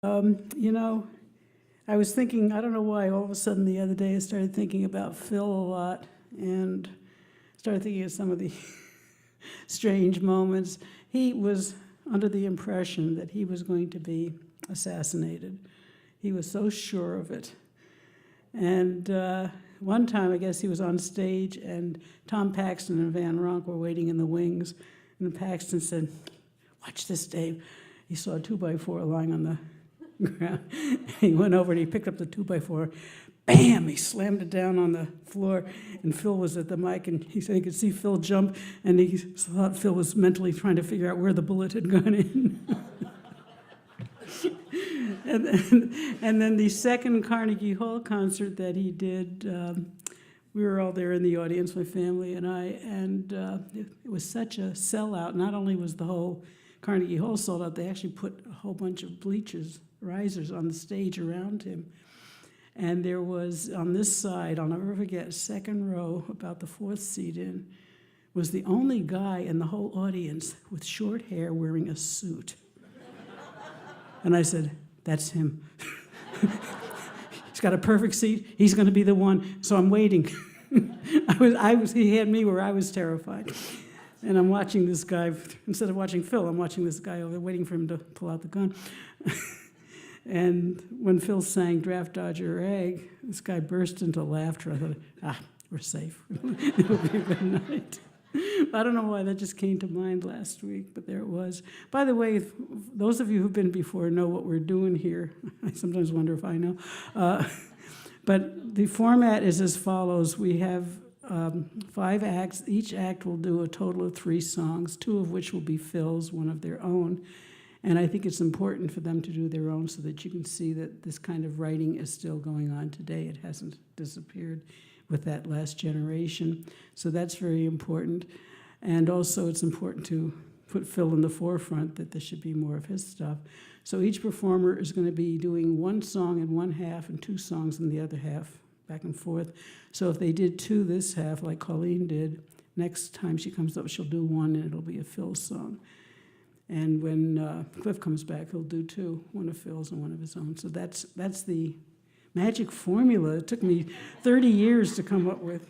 You know, I was thinking, I don't know why, all of a sudden the other day I started thinking about Phil a lot and started thinking of some of the strange moments. He was under the impression that he was going to be assassinated. He was so sure of it. And one time, I guess he was on stage, and Tom Paxton and Van Ronk were waiting in the wings, and Paxton said, "Watch this, Dave." He saw a 2x4 lying on the ground. He went over and he picked up the 2x4. Bam! He slammed it down on the floor, and Phil was at the mic, and he said he could see Phil jump, and he thought Phil was mentally trying to figure out where the bullet had gone in. And then the second Carnegie Hall concert that he did, we were all there in the audience, my family and I, and it was such a sellout. Not only was the whole Carnegie Hall sold out, they actually put a whole bunch of bleachers, risers on the stage around him. And there was, on this side, I'll never forget, second row, about the fourth seat in, was the only guy in the whole audience with short hair wearing a suit. And I said, "That's him." He's got a perfect seat. He's going to be the one. So I'm waiting. He had me where I was terrified. And I'm watching this guy, instead of watching Phil, I'm watching this guy over there waiting for him to pull out the gun. And when Phil sang Draft Dodger Egg, this guy burst into laughter. I thought, we're safe. It'll be a good night. I don't know why that just came to mind last week, but there it was. By the way, those of you who've been before know what we're doing here. I sometimes wonder if I know. But the format is as follows. We have 5 acts. Each act will do a total of 3 songs, 2 of which will be Phil's, one of their own. And I think it's important for them to do their own so that you can see that this kind of writing is still going on today. It hasn't disappeared with that last generation. So that's very important. And also it's important to put Phil in the forefront, that there should be more of his stuff. So each performer is going to be doing 1 song in one half and 2 songs in the other half, back and forth. So if they did 2 this half, like Colleen did, next time she comes up, she'll do 1, and it'll be a Phil song. And when Cliff comes back, he'll do 2, one of Phil's and one of his own. So that's the magic formula. It took me 30 years to come up with.